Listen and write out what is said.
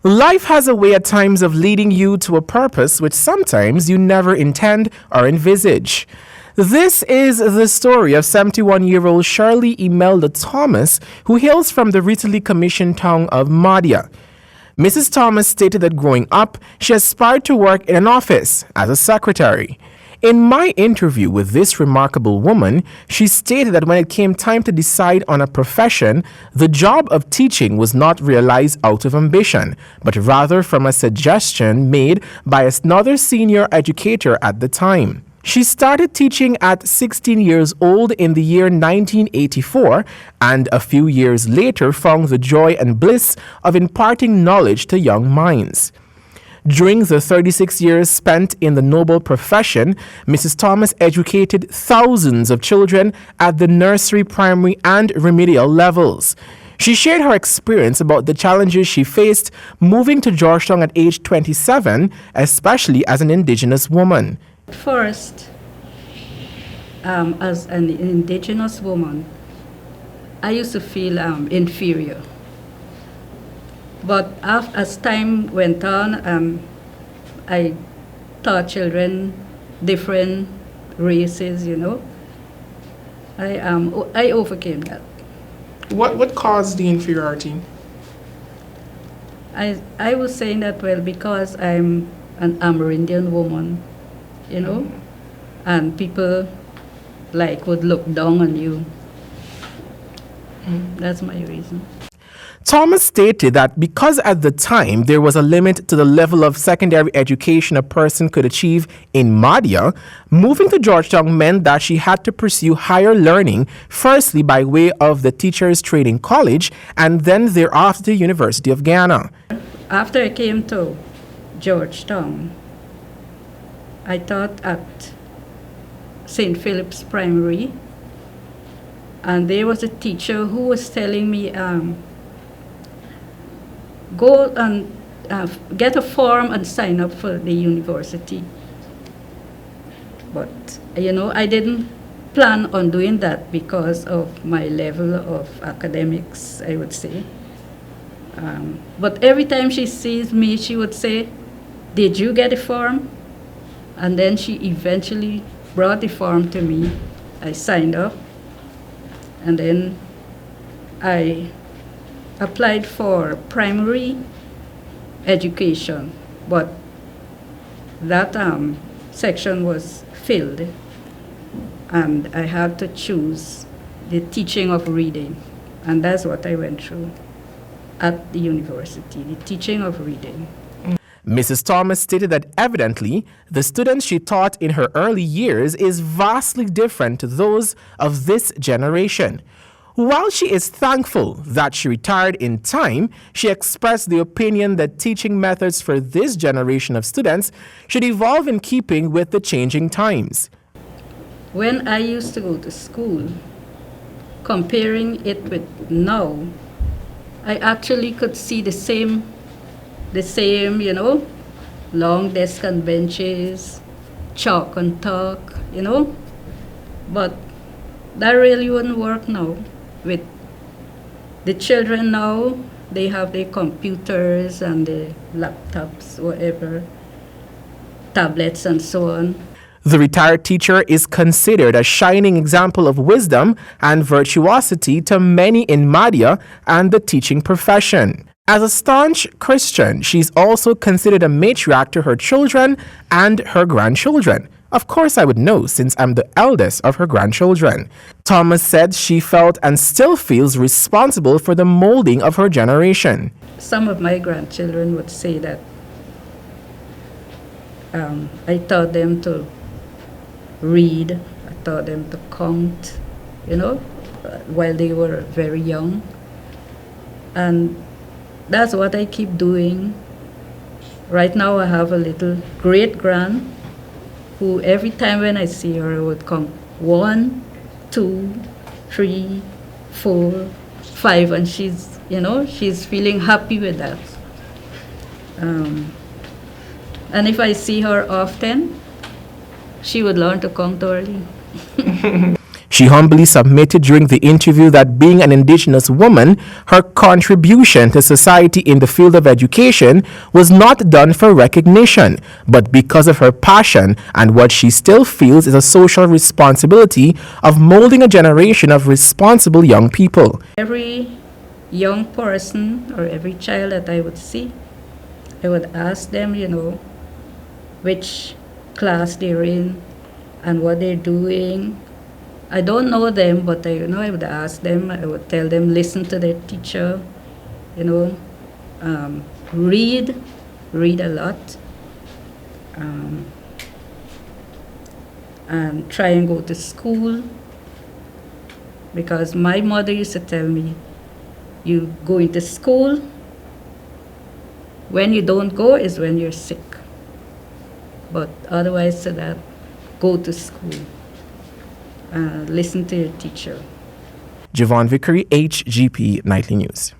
Life has a way at times of leading you to a purpose which sometimes you never intend or envisage. This is the story of 71-year-old Shirley Imelda Thomas, who hails from the recently commissioned town of Madia. Mrs. Thomas stated that growing up, she aspired to work in an office as a secretary. In my interview with this remarkable woman, she stated that when it came time to decide on a profession, the job of teaching was not realized out of ambition, but rather from a suggestion made by another senior educator at the time. She started teaching at 16 years old in the year 1984 and a few years later found the joy and bliss of imparting knowledge to young minds. During the 36 years spent in the noble profession, Mrs. Thomas educated thousands of children at the nursery, primary, and remedial levels. She shared her experience about the challenges she faced moving to Georgetown at age 27, especially as an indigenous woman. First, as an indigenous woman, I used to feel inferior. But as time went on, I taught children different races, I overcame that. What caused the inferiority? I was saying that, well, because I'm an Amerindian woman, and people would look down on you. That's my reason. Thomas stated that because at the time there was a limit to the level of secondary education a person could achieve in Madhya, moving to Georgetown meant that she had to pursue higher learning, firstly by way of the Teachers Training College and then thereafter the University of Ghana. After I came to Georgetown, I taught at St. Philip's Primary, and there was a teacher who was telling me, go and get a form and sign up for the university. But, I didn't plan on doing that because of my level of academics, I would say. But every time she sees me, she would say, "Did you get a form?" And then she eventually brought the form to me. I signed up, and then I applied for primary education, but that section was filled, and I had to choose the teaching of reading, and that's what I went through at the university, the teaching of reading. Mrs. Thomas stated that evidently the students she taught in her early years is vastly different to those of this generation. While she is thankful that she retired in time, she expressed the opinion that teaching methods for this generation of students should evolve in keeping with the changing times. When I used to go to school, comparing it with now, I actually could see the same, long desks and benches, chalk and talk, but that really wouldn't work now. With the children now, they have their computers and the laptops, whatever, tablets and so on. The retired teacher is considered a shining example of wisdom and virtuosity to many in Madhya and the teaching profession. As a staunch Christian, she's also considered a matriarch to her children and her grandchildren. Of course I would know, since I'm the eldest of her grandchildren. Thomas said she felt and still feels responsible for the molding of her generation. Some of my grandchildren would say that I taught them to read, I taught them to count, while they were very young. And that's what I keep doing. Right now I have a little great-grand who every time when I see her would count 1, 2, 3, 4, 5, and she's feeling happy with that. And if I see her often, she would learn to count early. She humbly submitted during the interview that being an Indigenous woman, her contribution to society in the field of education was not done for recognition, but because of her passion and what she still feels is a social responsibility of molding a generation of responsible young people. Every young person or every child that I would see, I would ask them, which class they're in and what they're doing. I don't know them, but I would ask them. I would tell them, listen to their teacher, read a lot, and try and go to school. Because my mother used to tell me, you go into school, when you don't go is when you're sick. But otherwise to that, go to school. Listen to your teacher. Javon Vickery, HGP Nightly News.